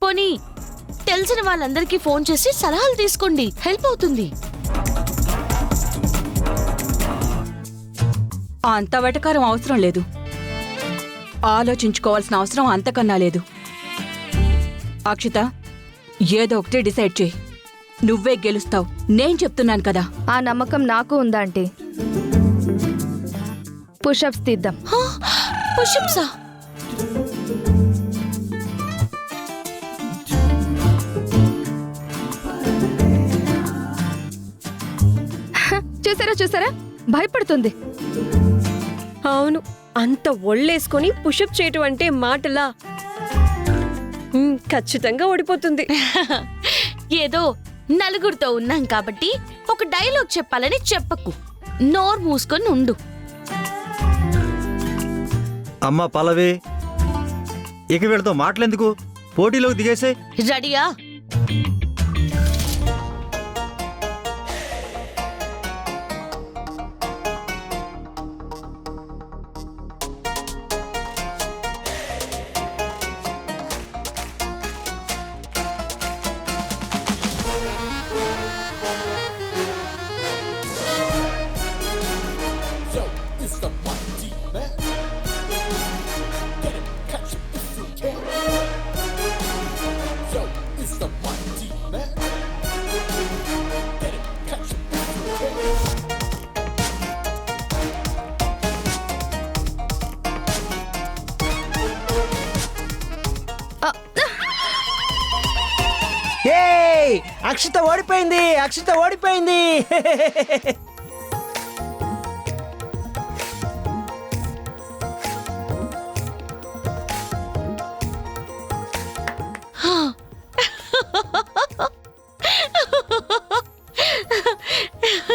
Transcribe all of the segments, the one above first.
పోనీ తెలిసిన వాళ్ళందరికీ ఫోన్ చేసి సలహాలు తీసుకోండి, హెల్ప్ అవుతుంది. అంత వెటకారం అవసరం లేదు. ఆలోచించుకోవాల్సిన అవసరం అంతకన్నా లేదు. అక్షిత, ఏదో ఒకటి డిసైడ్ చేయి. నువ్వే గెలుస్తావు, నేను చెప్తున్నాను కదా. ఆ నమ్మకం నాకు ఉందా ఆంటీ? పుషప్స్ తీద్దాం. పుషప్సా? చూసారా భయపడుతుంది. అవును, అంత ఒళ్ళేసుకొని పుషప్ చేయటం అంటే మాటలా? ఖచ్చితంగా ఓడిపోతుంది. ఏదో నలుగురితో ఉన్నాం కాబట్టి ఒక డైలాగ్ చెప్పాలని చెప్పకు, నోరు మూసుకొని ఉండు. అమ్మా పల్లవి, ఇక వీళ్ళతో మాటలెందుకు, పోటీలోకి దిగేసే. రెడీయా? అక్షిత ఓడిపోయింది, అక్షిత ఓడిపోయింది.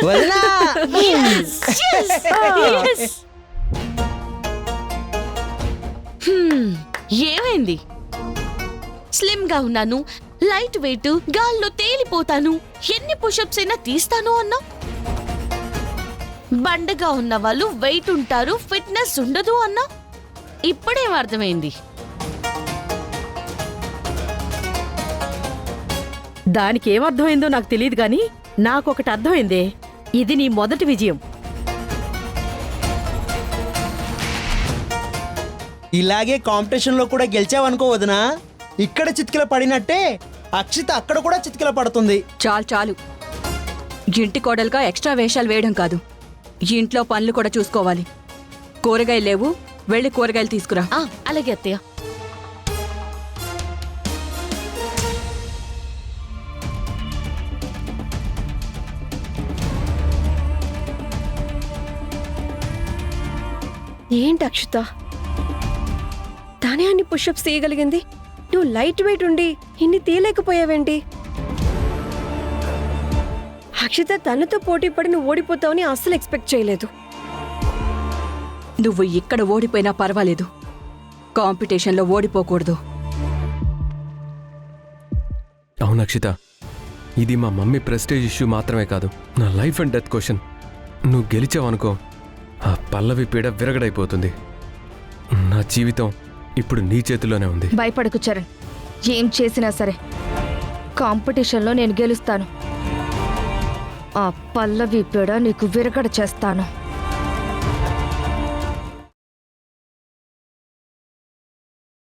వదినా, ఏమైంది? స్లిమ్ గా ఉన్నాను, లైట్ వెయిట్, గాల్లో తేలిపోతాను, ఎన్ని పుషప్స్ అయినా తీస్తాను అన్నా. బండగా ఉన్న వాళ్ళు వెయిట్ ఉంటారు, ఫిట్నెస్ ఉండదు అన్నా. ఇప్పుడేం అర్థమైంది? దానికి ఏమర్థమైందో నాకు తెలియదు గాని నాకొకటి అర్థమైందే. ఇది నీ మొదటి విజయం. ఇలాగే కాంపిటీషన్ లో కూడా గెలిచావనుకో వదినా, ఇక్కడ చితికిల పడినట్టే అక్షిత అక్కడ కూడా చితికిల పడుతుంది. చాలు. ఇంటి కోడలుగా ఎక్స్ట్రా వేషాలు వేయడం కాదు, ఇంట్లో పనులు కూడా చూసుకోవాలి. కూరగాయలు లేవు, వెళ్ళి కూరగాయలు తీసుకురా. అలాగే అత్తయ్య. ఏంటి అక్షిత, తనే అన్ని పుషప్స్ తీయగలిగింది, నువ్వు లైట్ వెయిట్ ఉండి ఇన్ని తీయలేకపోయావేంటి? అక్షిత తనతో పోటీ పడి నువ్వు ఓడిపోతావని అస్సలు ఎక్స్పెక్ట్ చేయలేదు. నువ్వు ఇక్కడ ఓడిపోయినా పర్వాలేదు, కాంపిటీషన్లో ఓడిపోకూడదు. అవును అక్షిత, ఇది మా మమ్మీ ప్రెస్టేజ్ ఇష్యూ మాత్రమే కాదు, నా లైఫ్ అండ్ డెత్ క్వశ్చన్. నువ్వు గెలిచావనుకో, ఆ పల్లవి పీడ విరగడైపోతుంది. నా జీవితం ఇప్పుడు నీ చేతిలోనే ఉంది. భయపడకు చరణ్, ఏం చేసినా సరే కాంపిటీషన్లో నేను గెలుస్తాను. ఆ పల్లవి పీడ నీకు విరగడ చేస్తాను.